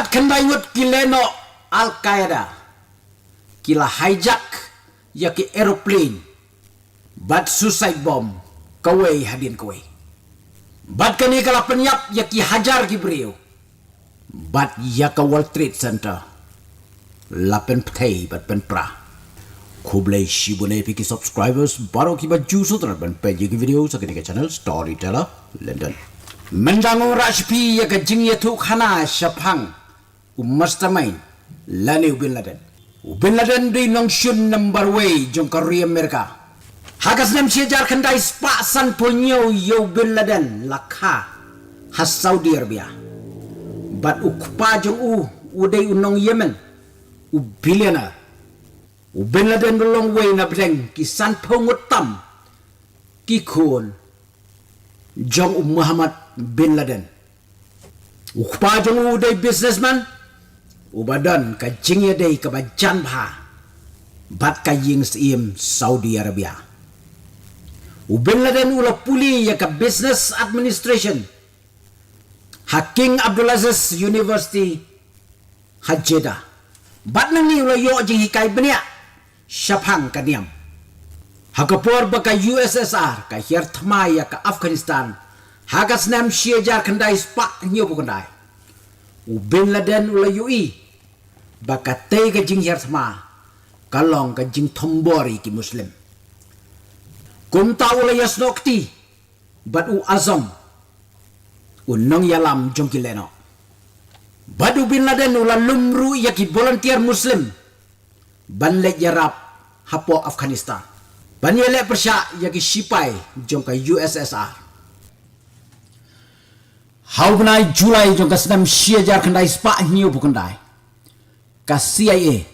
Bat kendai ngut kileno Al-Qaeda kila hijack ya ki aeroplane bat suicide bomb kawai hadin kawai bat kani kala penyap ya ki hajar ki brio bat ya ka World Trade Center lapen pthai bat pen pra kublai shibune piki subscribers baru ki baju sutra ban page ki video sakini ke channel Storyteller London mendangu rashpi ya ka jing ya tu khana shapang mastermind lani Bin Laden di nongshun number way jong Korea Amerika hagas nam siejar kendai spa san punyo yo Bin Laden lakha has Saudi Arabia bat ukpa jong udai unong Yemen billionaire Bin Laden long way na breng ki san pongutam ki khon jong Muhammad Bin Laden ukpa jong udai businessman ubadan ka jingya day ka bajan bha bat ka ying sim Saudi Arabia Bin Laden ula puli ya ka business administration King Abdulaziz University Jeddah bat nang ni ula yo jing hikai benia syapang kaniam hakapor ba ka USSR ka hier thma ya ka Afghanistan hagas nam siejar kandai spak nyo kandai Bin Laden ula UI bakatay ka jing yarsma kalong ka jing tombori ki Muslim kumta ula yasnokti bat azam unong yalam jong kileno badu Bin Laden ula lumru ya ki volunteer Muslim banle yarap hapo Afghanistan banyele persya ya ki sipai jong ka USSR Hau benai Julai jong kasnam siejar kendai spa hiu bukandai ka CIA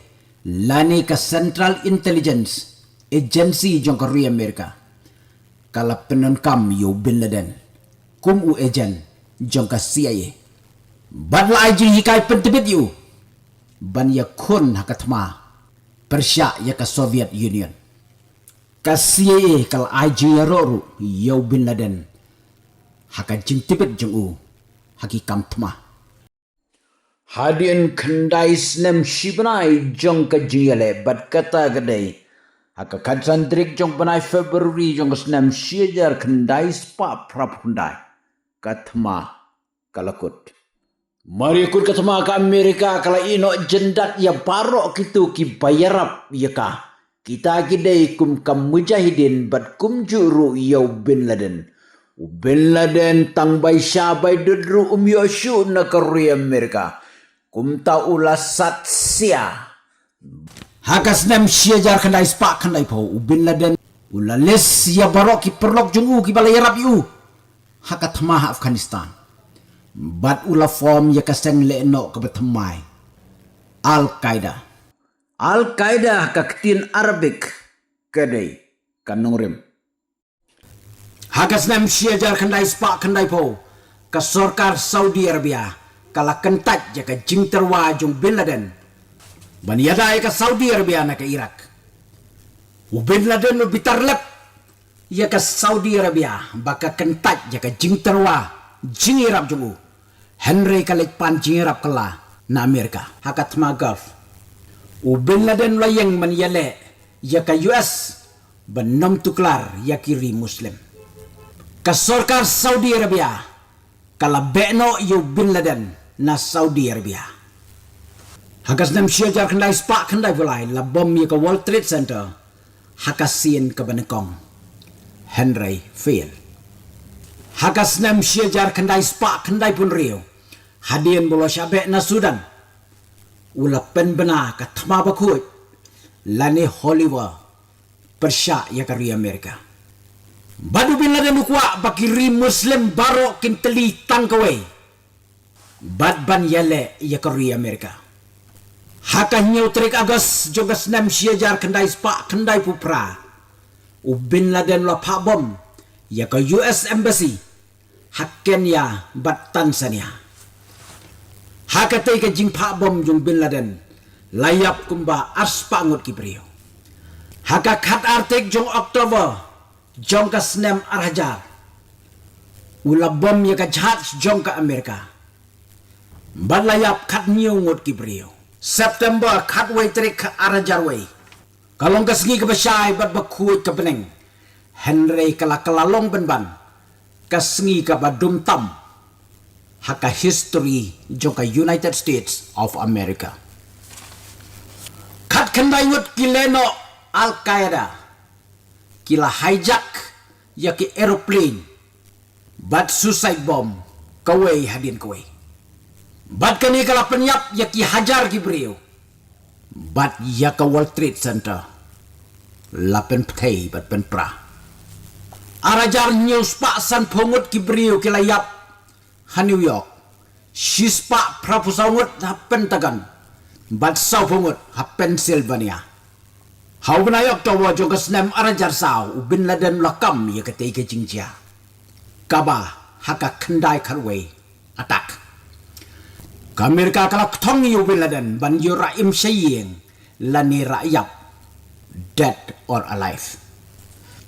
lani ka Central Intelligence Agency jong Korea Amerika kala penenkam yo Bin Laden kum agent jong ka CIA badla ajing hikai pentibit yu ban ya kun hakatma Persia ya ka Soviet Union ka CIA kala ajing roru yo Bin Laden hakan jing tibit jong hakikam tma hadin kendai snem shibnai jong ka jingale bat kata gadai haka kansandrik jong banai February jong snem siejar kendai spa prap hundai katma kalakut mari ikut katma ka Amerika kala ino jendak ya barok kitu ki bayarap ya ka kita gidai kum kam mujahidin bat kum juru yau Bin Laden Bin Laden tang bay syabay dudru yoshu na Korea Amerika kumta ula satsia hakas nam siejar kendai spak kendai po Bin Laden ula les ya barok ki perlok jungu ki balai rap yu hakat mah Afghanistan bat ula form ya kaseng le no ke betemai Al-Qaeda ka ketin Arabik kedai kanungrim hagas nam siejar kendai spak kendai po ka sorkar Saudi Arabia kala kentat jaka jing terwa jong Bin Laden ban yadai ka Saudi Arabia na ka Iraq Bin Laden bitar lep ya ka Saudi Arabia baka kentat jaka jing terwa jing Iraq jong Henry kalik pan jing Iraq kala na Amerika hakat ma Gulf Bin Laden layang man yale ya ka US ban nom tuklar ya kiri Muslim ka sorkar Saudi Arabia kala beno yo Bin Laden na Saudi Arabia hagas nam siejar kendai spak kendai bulai la bom ya ka World Trade Center hakasin ka Banekong Henry fail hagas nam siejar kendai spak kendai pun rio hadian bolo syabe na Sudan ula pen bena ka thma bakut lani Hollywood Persia ya ka Amerika badu Bin Laden ukwa bakiri Muslim baro kinteli tangkawai bad ban yale ya Korea Amerika haka nyutrik agos jogas nam siejar kendai spa kendai pupra Bin Laden la pa bom ya ka US Embassy hak Kenya bat Tanzania haka tay ka jing pa bom jong Bin Laden layap kumba aspa ngut kibrio haka khat artik jong Oktober jong ka snem arhajar ula bom ya ka jahat jong ka Amerika Balayap kat ngut Kibriyo. September kat way trik arajar way. Kalong kasngi kabasay bat bakuit kabeneng. Henry kalalong benban. Kasngi kabadum tam. Haka history jongka United States of America. Kat kendai ngut kileno Al-Qaeda. Kila hijack yaki aeroplane. Bat suicide bomb. Kawai hadin kawai. Bat kani kala penyap yaki hajar Kibriyo. Bat yaka World Trade Center. Lapen ptei bat penpra. Arajar news pak san pongut Kibriyo kila yap. Ha New York. Shispa prapusangut ha Pentagon. Bat saw pongut ha Pennsylvania. Hau benayok tawa jong kesnem arajar saw. Bin Laden lakam ya ketai ke jingjia. Kaba haka kendai karway. Atak. Amerika kalau ketong Bin Laden ban yuraim saying lani rakyat dead or alive.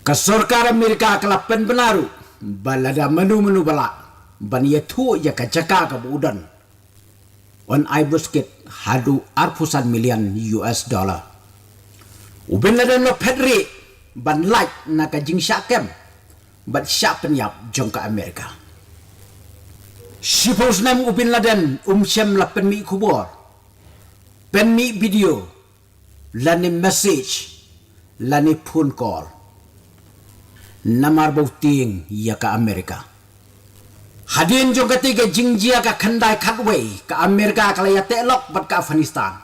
Kesorkar Amerika kalau pen benaru balada menu bala ban yetu ya kacaka ke budan. On I busket hadu arpusan million US dollar. Bin Laden lo pedri ban like na ka jing syakem ban syapen yap jong ke Amerika. Sipos nam Bin Laden syam la penmi kubur. Penmi video. Lani message. Lani phone call. Namar bauting ya ka Amerika. Hadin jong ketiga jingjia ka kandai katway ka Amerika kala ya telok bat ka Afghanistan.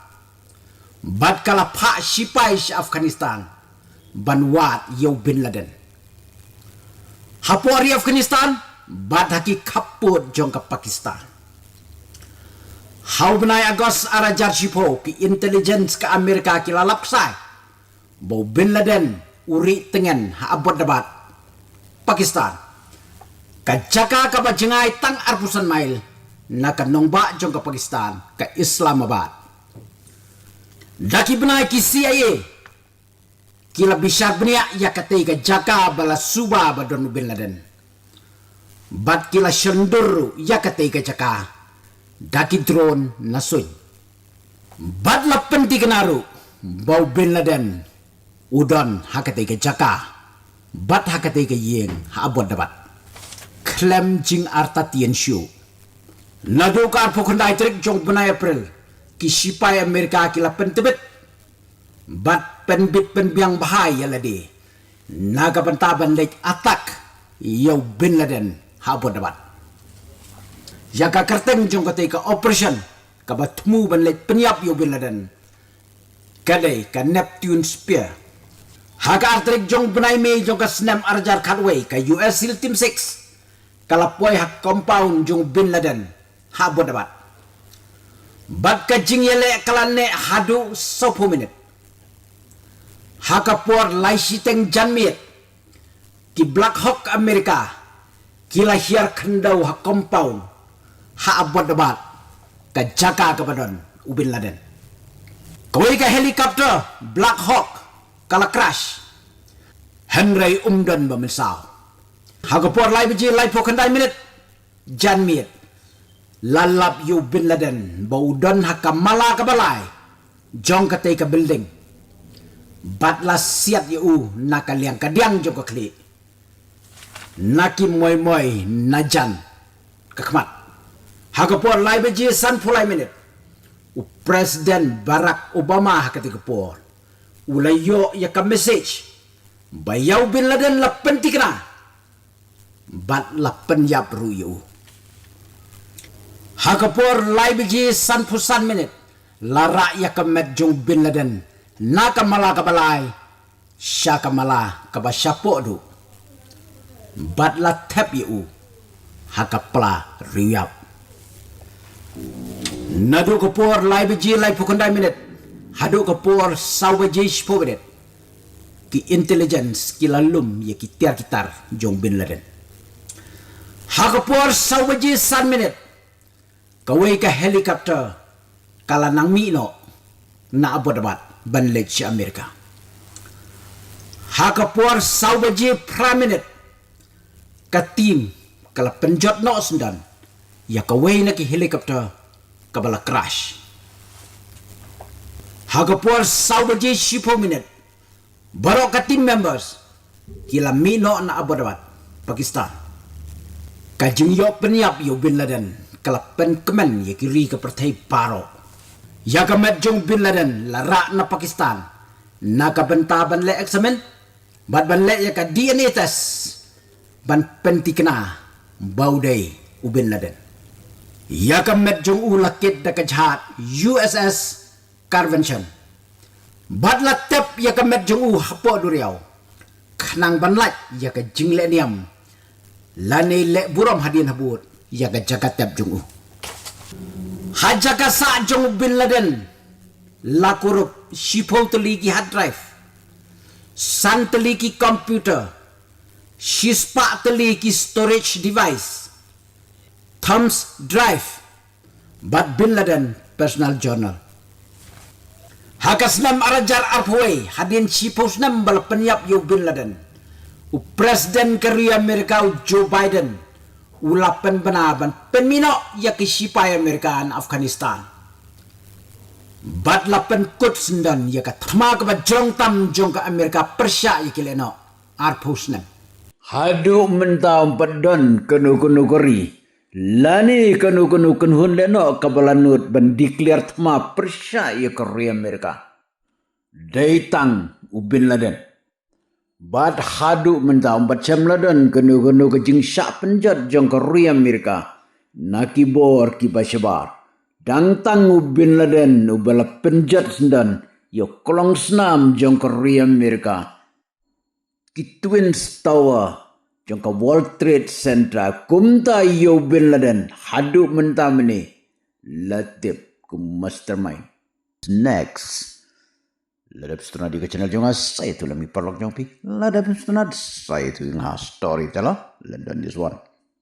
Bat kala pak sipai si Afghanistan. Banwat yau Bin Laden. Hapori Afghanistan. Bat haki kaput jong ke Pakistan. Hau benai agos arajar sipo ki intelligence ke Amerika ki lalap sai. Bau Bin Laden uri tengen ha abot dabat Pakistan. Kajaka ka bajengai tang arpusan mail na ka nongba jong ke Pakistan ke Islamabad. Daki benai ki CIA kila bisar benia ya katai ka jaka bala suba badon Bin Laden. Bat kila syendur ya katai ka jaka. Daki drone nasuy. Bat la penti kenaru. Bau Bin Laden. Udon hakatai ka jaka. Bat hakatai ka yeng ha abot dabat. Klem jing arta tien syu. Nadu ka arpo kandai trik jong benai April. Kisipai Amerika kila pentebet. Bat penbit penbiang bahaya ladi. Naga pentaban lek atak. Yau Bin Laden. Habot dapat. Jaka kerteng jong ketika operation kabatmu ban let penyap yo Bin Laden. Kadai ka Neptune Spear. Haka artrik jong benai me jong ka snam arjar katway ka US SEAL Team 6. Kalapoi hak compound jong Bin Laden. Habot dapat. Bat ka jing yele kalane hadu 10 minit. Haka por lai siteng janmiet. Ki Black Hawk Amerika. Kila hiar kendau ha compound ha abot debat ka jaka kepadon Bin Laden. Kawai ka helikopter Black Hawk kala crash. Henry umdan bamisau. Ha kapor lai biji lai pokandai minit jan miet. Lalap yu Bin Laden baudon ha kamala kabalai. Jong katai ka building. Batla siat yu nakaliang kadiang jong ka kli. Naki moy najan kakmat. Hakapor lai beji san pulai minit. Presiden Barack Obama hakati kapor. Ulayo ya ka message. Bayaw Bin Laden la penti kena. Bat la penyap ruyu. Hakapor lai beji san pusan minit. Lara ya ka medjong Bin Laden. Nakamala kabalai. Syakamala kabasyapo du. Bat la tap yu hakapla riyap. Nadu kapor lai beji lai pukandai minit. Hadu kapor saw beji 10 minit. Ki intelligence ki lalum ya ki tiar kitar jong Bin Laden. Hakapor saw beji 1 minit. Kawai ka helikopter kala nang mino na abot dabat banlek si Amerika. Hakapor saw beji praminit. Ka tim kala penjot no sendan ya kawai na ki helikopter kabala crash. Hagapur saubaji 10 minit. Baru ka team members kila mino na Abbottabad, Pakistan. Kajing yo penyap yo Bin Laden kala pen kemen ye kiri ke pertai paro. Ya kamet jong Bin Laden lara na Pakistan. Na ka benta ban le eksamen bat ban le ya ka DNA test ban pentikna baudai u Bin Laden. Ya kamet jong ulakit da kajhat USS Convention. Bat la tep ya kamet jong hapo duriau. Kanang banlat ya ka jingle niam. Lani le buram hadin habut ya ka jagat tep jong Hajaka sa jong Bin Laden la kurup shipau teliki hard drive. San teliki computer. Shispa teliki storage device. Thumbs drive. Bat Bin Laden personal journal. Hakasnam arajar arpway hadin sipusnam bal penyap yo Bin Laden. U Presiden Korea Amerika Joe Biden ulapen benaban penmino ya kisipai Amerika an Afghanistan. Bat lapen kut sendan ya ka thma ka jong tam jong ka Amerika Persia ya kileno arpusnam. Hadu mentau pedon kenu kori. Lani kanu kenhun leno kabalanut ban declare thma Persia ya Korea Amerika. Daitang u Bin Laden. Bat hadu mentau bacam Laden kenu kejing syak penjat jong Korea Amerika. Nakibor kibasyabar. Dangtang u Bin Laden u bala penjat sendan yo kolong senam jong Korea Amerika. Ki Twin Tower jong ka World Trade Center kumta yo Bin Laden hadu mentamani latip ku mastermind. Next. Ladap setengah di channel jonga saya tu lami parlok jong pi. Ladap setengah saya tu ngah storyteller. London this one.